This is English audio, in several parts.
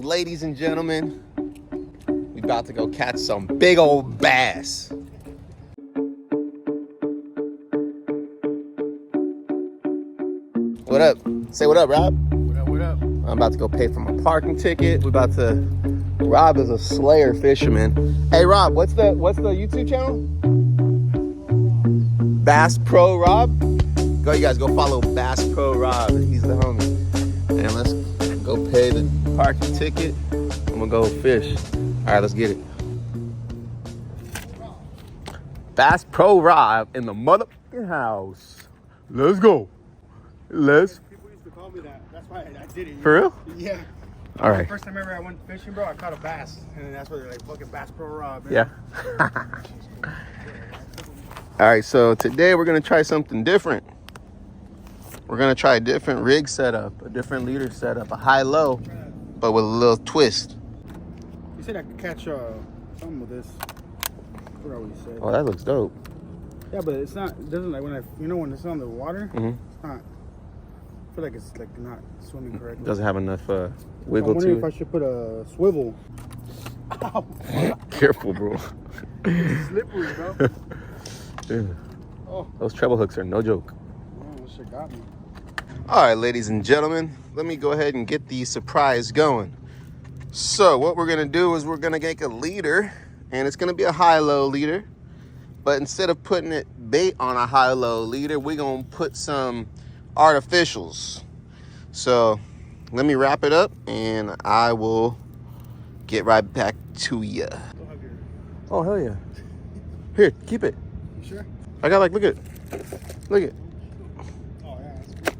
Ladies and gentlemen, we about to go catch some big old bass. What up? Say what up, Rob. What up, what up? I'm about to go pay for my parking ticket. Rob is a slayer fisherman. Hey Rob, what's the YouTube channel? Bass Pro Rawb. You guys go follow Bass Pro Rawb. He's the homie. And let's go pay the parking ticket. I'm gonna go fish. All right, let's get it. Bass Pro Rawb in the motherfucking house. Let's go. People used to call me that. That's why I did it. For real? Yeah. All right. First time ever I went fishing, bro, I caught a bass. And then that's why they're like, fucking Bass Pro Rawb. Yeah. All right, so today we're gonna try something different. We're gonna try a different rig setup, a different leader setup, a high-low, but with a little twist. You said I could catch something with this. I forgot what you said. Oh, that looks dope. Yeah, but it's not. It doesn't like when it's on the water. Mm-hmm. It's not. I feel like it's like not swimming correctly. Doesn't have enough wiggle I'm wondering to if I should put a swivel. Ow. Careful, bro. It's slippery, bro. Dude, Oh, those treble hooks are no joke. man, this shit got me. All right, ladies and gentlemen, let me go ahead and get the surprise going. So what we're gonna do is we're gonna make a leader, and it's gonna be a high-low leader. But instead of putting it bait on a high-low leader, we're gonna put some artificials. So let me wrap it up, and I will get right back to ya. Oh hell yeah! Here, keep it. You sure? I got look at it. Look at it. Oh yeah, that's good.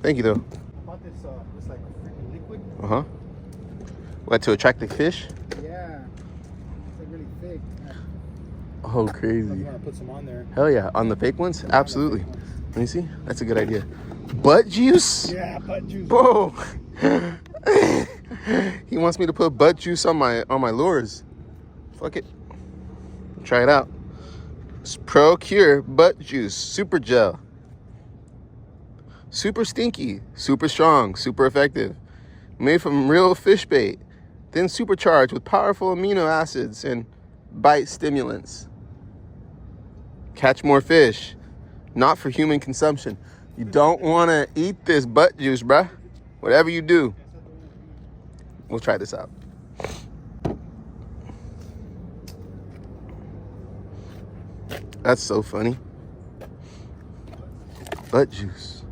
Thank you though. I bought this like freaking liquid. Uh-huh. What, to attract the fish? Yeah. It's like really thick. Oh, I crazy. want to put some on there. Hell yeah. On the fake ones? Yeah, Absolutely. on the fake ones. Let me see. That's a good idea. Butt juice? Yeah, butt juice. Bro. He wants me to put butt juice on my lures. Fuck it. Try it out. It's Pro Cure Butt Juice Super Gel. Super stinky, super strong, super effective. Made from real fish bait. Then supercharged with powerful amino acids and bite stimulants. Catch more fish. Not for human consumption. You don't want to eat this butt juice, bruh. Whatever you do. We'll try this out. That's so funny. Butt juice.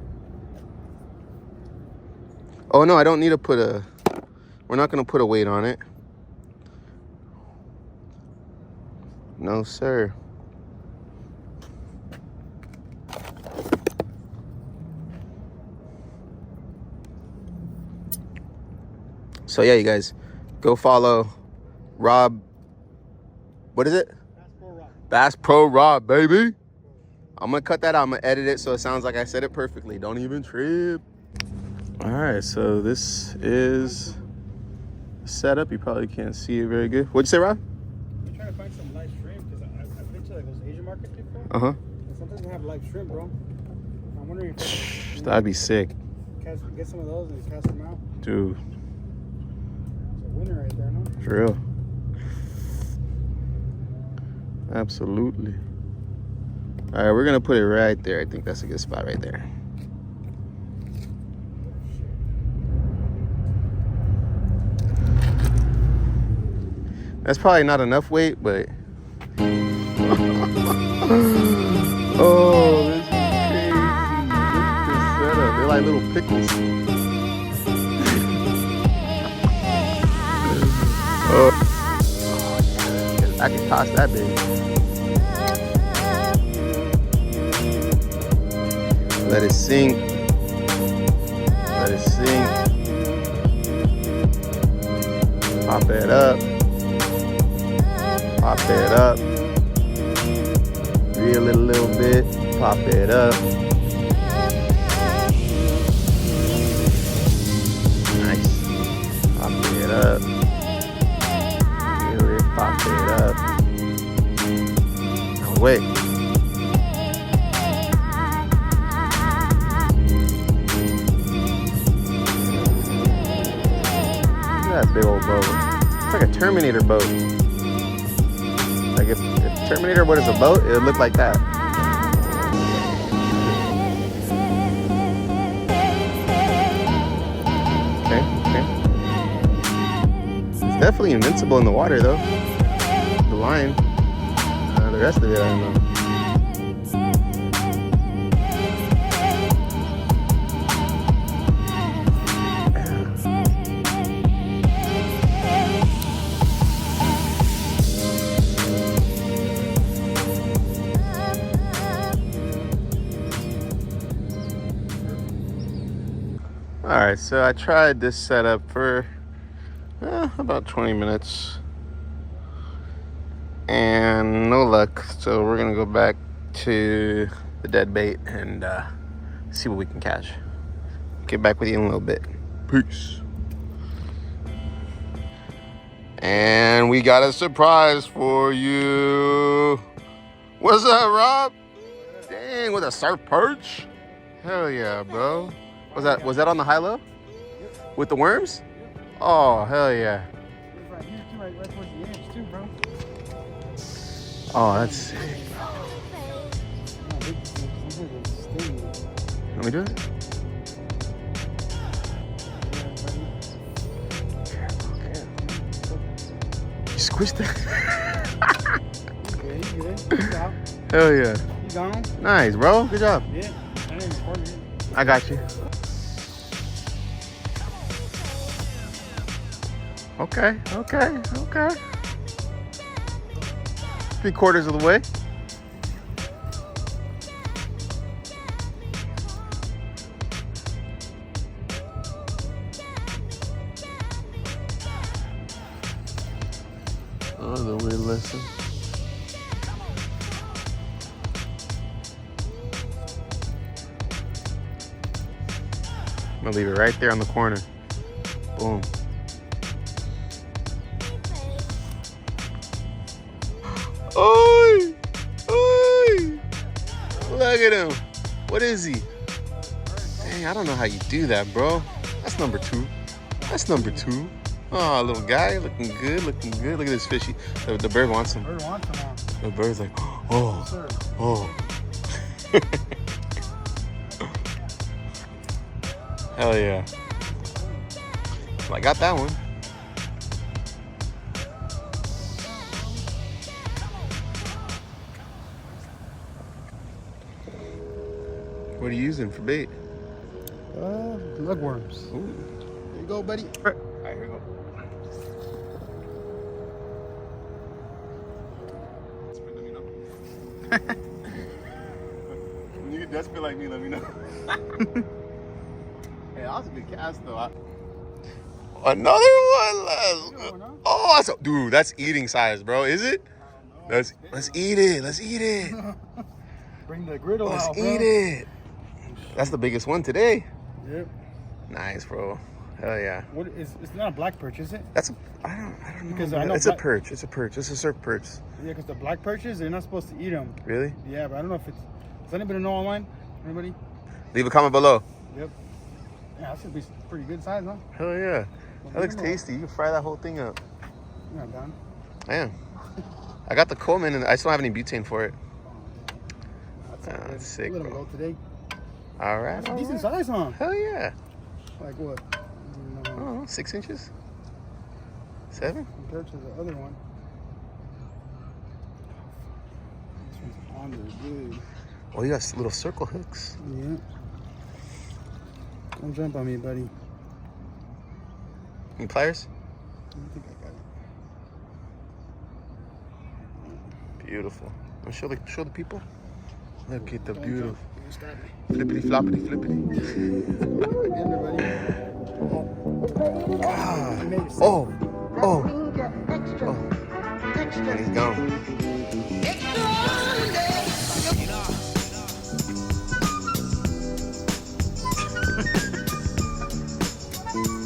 Oh no, I don't need to put we're not gonna put a weight on it. No, sir. So yeah, you guys, go follow Rob. What is it? Bass Pro Rawb, baby. I'm gonna cut that out. I'm gonna edit it so it sounds like I said it perfectly. Don't even trip. All right, so this is the setup. You probably can't see it very good. What'd you say, Rob? I'm trying to find some live shrimp because I've been to like those Asian markets before. Uh-huh. And sometimes they have live shrimp, bro. I'm wondering if That'd be sick. get some of those and cast them out. Dude, It's a winner right there, no? for real. Absolutely. All right, we're gonna put it right there. I think that's a good spot right there. That's probably not enough weight, but oh, this is crazy. Look at this setup. They're like little pickles. Oh, I can toss that baby. Let it sink. Let it sink. Pop it up. Pop it up. Reel it a little bit. Pop it up. Nice. Pop it up. Reel it. Pop it up. Now wait. at that big old boat. It's like a Terminator boat. Like if Terminator was a boat, it would look like that. Okay, okay. It's definitely invincible in the water though. The line. The rest of it, I don't know. Alright, so I tried this setup for about 20 minutes and no luck, so we're gonna go back to the dead bait and see what we can catch. Get back with you in a little bit. Peace. And we got a surprise for you. What's up, Rob? Dang, with a surf perch? Hell yeah, bro. Was that on the high-low? Yep. With the worms? Yep. Oh, hell yeah. Right here too, right towards the edge too, bro. Oh, that's sick, bro. Let me do it. Careful, careful. You squished it. Okay, you good. You out. Hell yeah. You gone? Nice, bro. Good job. Yeah. I didn't record it. I got you. Okay, okay, okay. 3/4 of the way. Oh, the weird lesson. I'm gonna leave it right there on the corner. Boom. Oi! Oi! Look at him. What is he? Dang, I don't know how you do that, bro. That's number 2. That's number 2. Oh, little guy, looking good, looking good. Look at this fishy. The bird wants him. The bird wants him. The bird's like, oh, oh. Hell yeah. Well, I got that one. What are you using for bait? Lugworms. Ooh. Here you go, buddy. All right, here we go. When you get desperate like me, let me know. Hey, that was a good cast though. Another one. Oh, that's dude, that's eating size, bro. Is it? Let's eat it. Let's eat it. Bring the griddle out, Let's bro. eat it. That's the biggest one today. Yep. Nice, bro. Hell yeah. What is? It's not a black perch, is it? That's I don't know. Because I know it's a perch. It's a perch. It's a surf perch. Yeah, because the black perches, they're not supposed to eat them. Really? Yeah, but I don't know if it's. Does anybody know online? Anybody? Leave a comment below. Yep. Yeah, that should be pretty good size, huh? Hell yeah. That looks tasty. You can fry that whole thing up. You're not done. I am. I got the Coleman and I still don't have any butane for it. That's sick, Let them bro. go today. All right. That's a all decent right. size, huh? Hell yeah. Like what? I don't know, 6 inches? 7? Compared to the other one. This one's on there, good. Oh, you got little circle hooks. Yeah. Don't jump on me, buddy. Any pliers? I think I got it. Beautiful. Wanna show the people. Look at the Don't beautiful. jump. You stab me. Flippity floppity flippity. Again, everybody. Ah. I made it. Oh. Oh. Oh. And he's gone.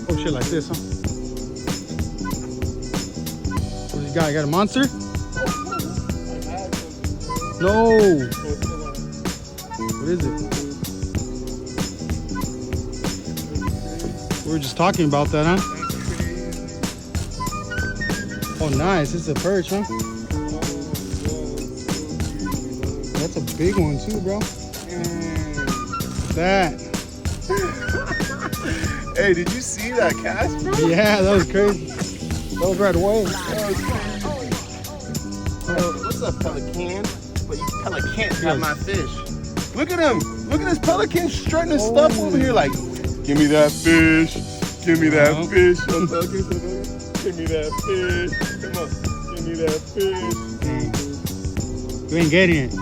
Oh shit, like this, huh? What you got? You got a monster? No. What is it? We were just talking about that, huh? Oh, nice. It's a perch, huh? That's a big one too, bro. That. Hey, did you see that cast, bro? Yeah, that was crazy. That was right away. What's up, pelican? But you pelican got my fish. Look at him. Look at this pelican strutting his stuff over here like, give me that fish. Give me that fish. Give me that fish. Come on. Give me that fish. Dang. You ain't getting it.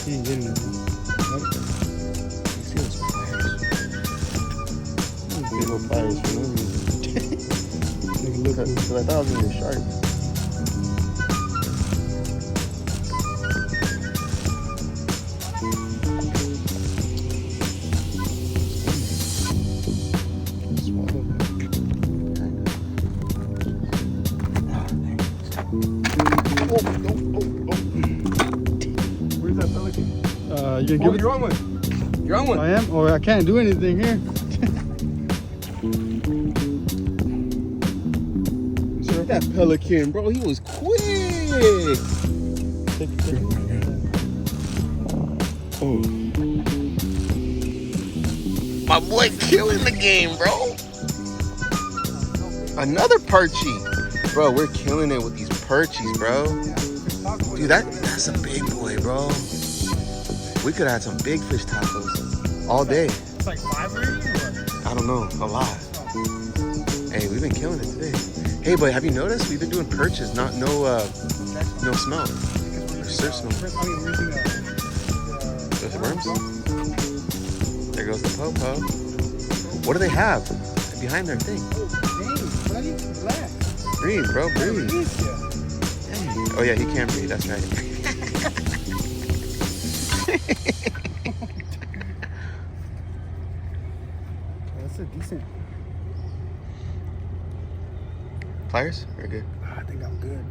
You ain't getting it. See those pliers? Big old pliers for no reason. Because I thought it was going to be a shark. Where's that pelican? You gonna give it? You're on one. You're on one. I am? Or I can't do anything here. Look at that pelican, bro. He was quick. Oh. My boy killing the game, bro. Another perchy. Bro, we're killing it with these perchies, bro. Dude, that's a big boy, bro. We could have had some big fish tacos all day. It's like 5 already? I don't know, a lot. Hey, we've been killing it today. Hey, but have you noticed we've been doing perches, no smell. Or surf smell. Those worms? There goes the po-po. What do they have behind their thing? Breathe, bro, breathe. Dang. Oh yeah, he can't breathe, that's right. That's a decent. Pliers? We're good. I think I'm good.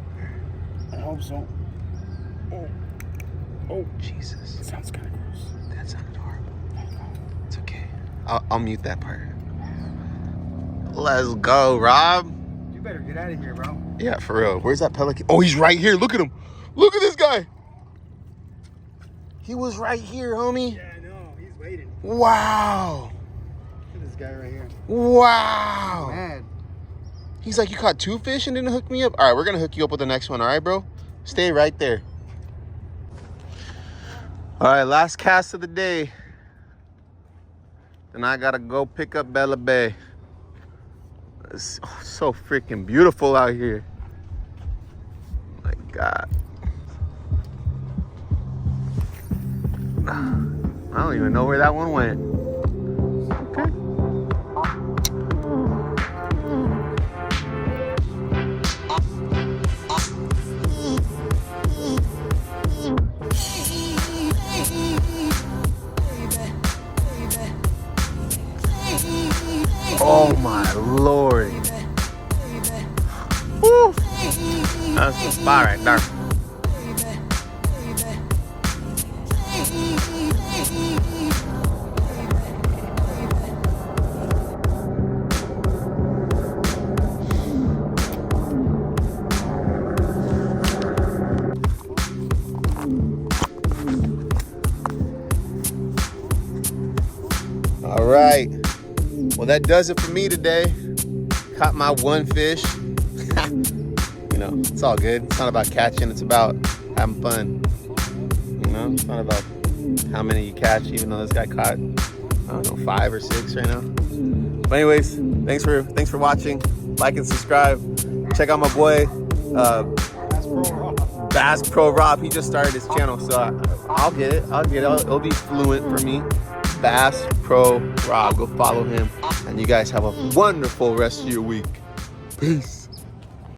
I hope so. Oh, Jesus. It sounds kind of gross. That sounded horrible. It's okay. I'll mute that part. Let's go, Rob. You better get out of here, bro. Yeah, for real. Where's that pelican? Oh, he's right here. Look at him. Look at this guy. He was right here, homie. Yeah, I know. He's waiting. Wow. Look at this guy right here. Wow. He's mad. He's like, you caught 2 fish and didn't hook me up? All right, we're going to hook you up with the next one. All right, bro? Stay right there. All right, last cast of the day. Then I got to go pick up Bella Bay. It's so freaking beautiful out here. Oh my God. I don't even know where that one went. Okay. Oh my Lord. Woo. That's the spot right there. All right. Well, that does it for me today. Caught my 1 fish. You know, it's all good. It's not about catching. It's about having fun. You know, it's not about how many you catch, even though this guy caught, I don't know, 5 or 6 right now. But anyways, thanks for watching. Like and subscribe. Check out my boy, Bass Pro Rawb. He just started his channel, so I'll get it. It'll be fluent for me. Bass Pro Rawb. Go follow him. And you guys have a wonderful rest of your week. Peace.